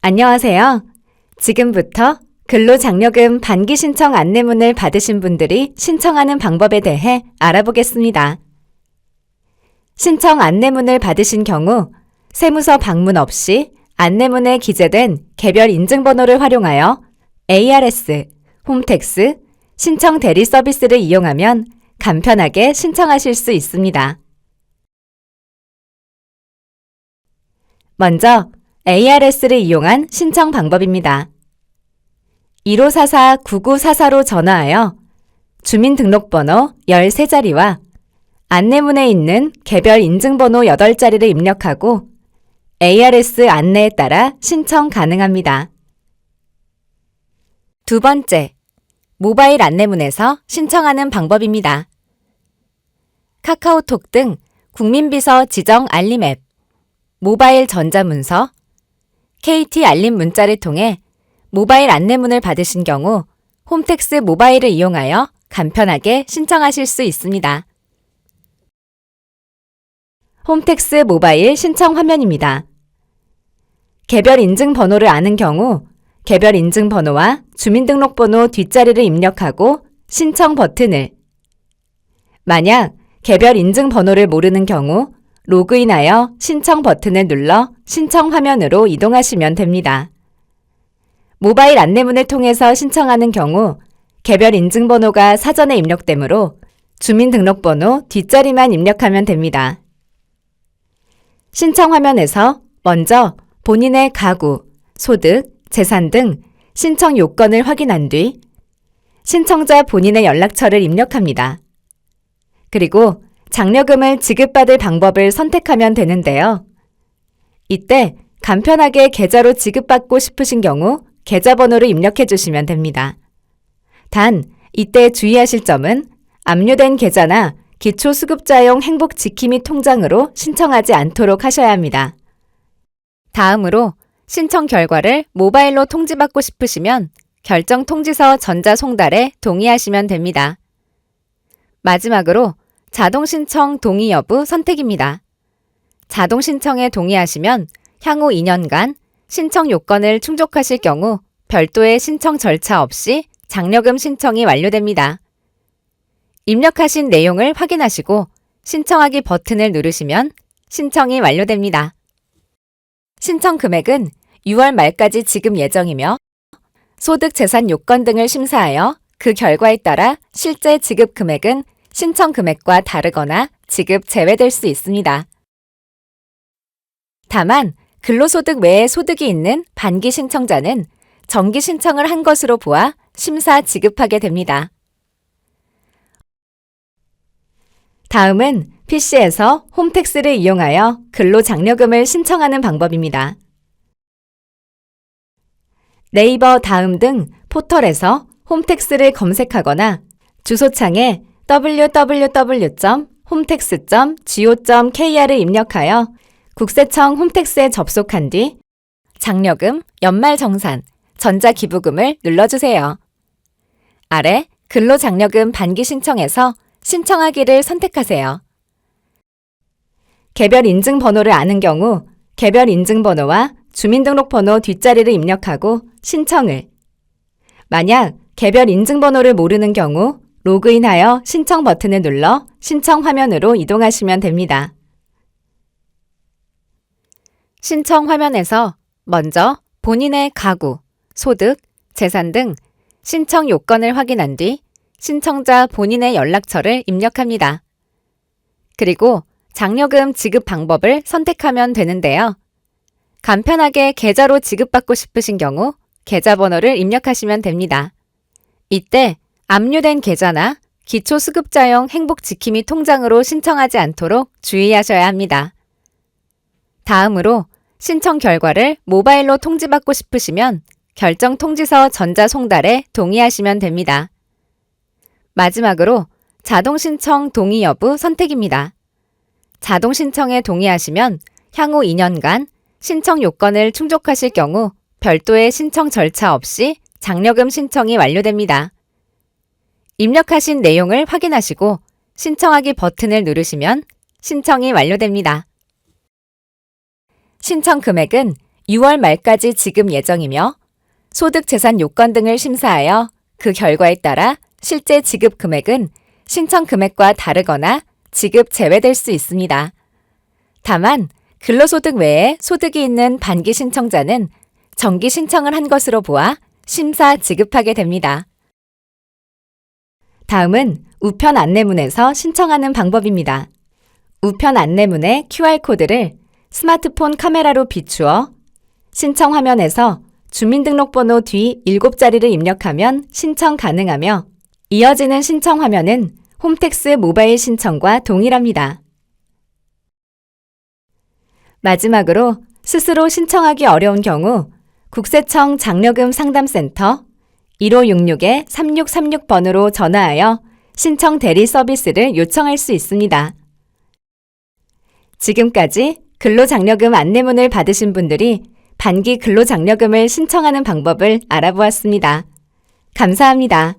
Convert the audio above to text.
안녕하세요. 지금부터 근로장려금 반기 신청 안내문을 받으신 분들이 신청하는 방법에 대해 알아보겠습니다. 신청 안내문을 받으신 경우 세무서 방문 없이 안내문에 기재된 개별 인증번호를 활용하여 ARS, 홈택스, 신청 대리 서비스를 이용하면 간편하게 신청하실 수 있습니다. 먼저 ARS를 이용한 신청 방법입니다. 1544-9944로 전화하여 주민등록번호 13자리와 안내문에 있는 개별 인증번호 8자리를 입력하고 ARS 안내에 따라 신청 가능합니다. 두 번째, 모바일 안내문에서 신청하는 방법입니다. 카카오톡 등 국민비서 지정 알림 앱, 모바일 전자문서, KT 알림 문자를 통해 모바일 안내문을 받으신 경우 홈택스 모바일을 이용하여 간편하게 신청하실 수 있습니다. 홈택스 모바일 신청 화면입니다. 개별 인증 번호를 아는 경우 개별 인증 번호와 주민등록번호 뒷자리를 입력하고 신청 버튼을, 만약 개별 인증 번호를 모르는 경우 로그인하여 신청 버튼을 눌러 신청 화면으로 이동하시면 됩니다. 모바일 안내문을 통해서 신청하는 경우 개별 인증번호가 사전에 입력되므로 주민등록번호 뒷자리만 입력하면 됩니다. 신청 화면에서 먼저 본인의 가구, 소득, 재산 등 신청 요건을 확인한 뒤 신청자 본인의 연락처를 입력합니다. 그리고 장려금을 지급받을 방법을 선택하면 되는데요. 이때 간편하게 계좌로 지급받고 싶으신 경우 계좌번호를 입력해 주시면 됩니다. 단, 이때 주의하실 점은 압류된 계좌나 기초수급자용 행복지킴이 통장으로 신청하지 않도록 하셔야 합니다. 다음으로 신청 결과를 모바일로 통지받고 싶으시면 결정 통지서 전자송달에 동의하시면 됩니다. 마지막으로 자동신청 동의 여부 선택입니다. 자동신청에 동의하시면 향후 2년간 신청 요건을 충족하실 경우 별도의 신청 절차 없이 장려금 신청이 완료됩니다. 입력하신 내용을 확인하시고 신청하기 버튼을 누르시면 신청이 완료됩니다. 신청 금액은 6월 말까지 지급 예정이며 소득 재산 요건 등을 심사하여 그 결과에 따라 실제 지급 금액은 신청 금액과 다르거나 지급 제외될 수 있습니다. 다만 근로소득 외에 소득이 있는 반기 신청자는 정기 신청을 한 것으로 보아 심사 지급하게 됩니다. 다음은 PC에서 홈택스를 이용하여 근로장려금을 신청하는 방법입니다. 네이버 다음 등 포털에서 홈택스를 검색하거나 주소창에 www.hometax.go.kr을 입력하여 국세청 홈택스에 접속한 뒤 장려금, 연말정산, 전자기부금을 눌러주세요. 아래 근로장려금 반기 신청에서 신청하기를 선택하세요. 개별 인증번호를 아는 경우 개별 인증번호와 주민등록번호 뒷자리를 입력하고 신청을, 만약 개별 인증번호를 모르는 경우 로그인하여 신청 버튼을 눌러 신청 화면으로 이동하시면 됩니다. 신청 화면에서 먼저 본인의 가구, 소득, 재산 등 신청 요건을 확인한 뒤 신청자 본인의 연락처를 입력합니다. 그리고 장려금 지급 방법을 선택하면 되는데요. 간편하게 계좌로 지급받고 싶으신 경우 계좌번호를 입력하시면 됩니다. 이때 압류된 계좌나 기초수급자용 행복지킴이 통장으로 신청하지 않도록 주의하셔야 합니다. 다음으로 신청 결과를 모바일로 통지받고 싶으시면 결정 통지서 전자송달에 동의하시면 됩니다. 마지막으로 자동신청 동의 여부 선택입니다. 자동신청에 동의하시면 향후 2년간 신청 요건을 충족하실 경우 별도의 신청 절차 없이 장려금 신청이 완료됩니다. 입력하신 내용을 확인하시고 신청하기 버튼을 누르시면 신청이 완료됩니다. 신청 금액은 6월 말까지 지급 예정이며 소득재산 요건 등을 심사하여 그 결과에 따라 실제 지급 금액은 신청 금액과 다르거나 지급 제외될 수 있습니다. 다만 근로소득 외에 소득이 있는 반기 신청자는 정기 신청을 한 것으로 보아 심사 지급하게 됩니다. 다음은 우편 안내문에서 신청하는 방법입니다. 우편 안내문의 QR코드를 스마트폰 카메라로 비추어 신청 화면에서 주민등록번호 뒤 7자리를 입력하면 신청 가능하며 이어지는 신청 화면은 홈택스 모바일 신청과 동일합니다. 마지막으로 스스로 신청하기 어려운 경우 국세청 장려금 상담센터 1566-3636번으로 전화하여 신청 대리 서비스를 요청할 수 있습니다. 지금까지 근로장려금 안내문을 받으신 분들이 반기 근로장려금을 신청하는 방법을 알아보았습니다. 감사합니다.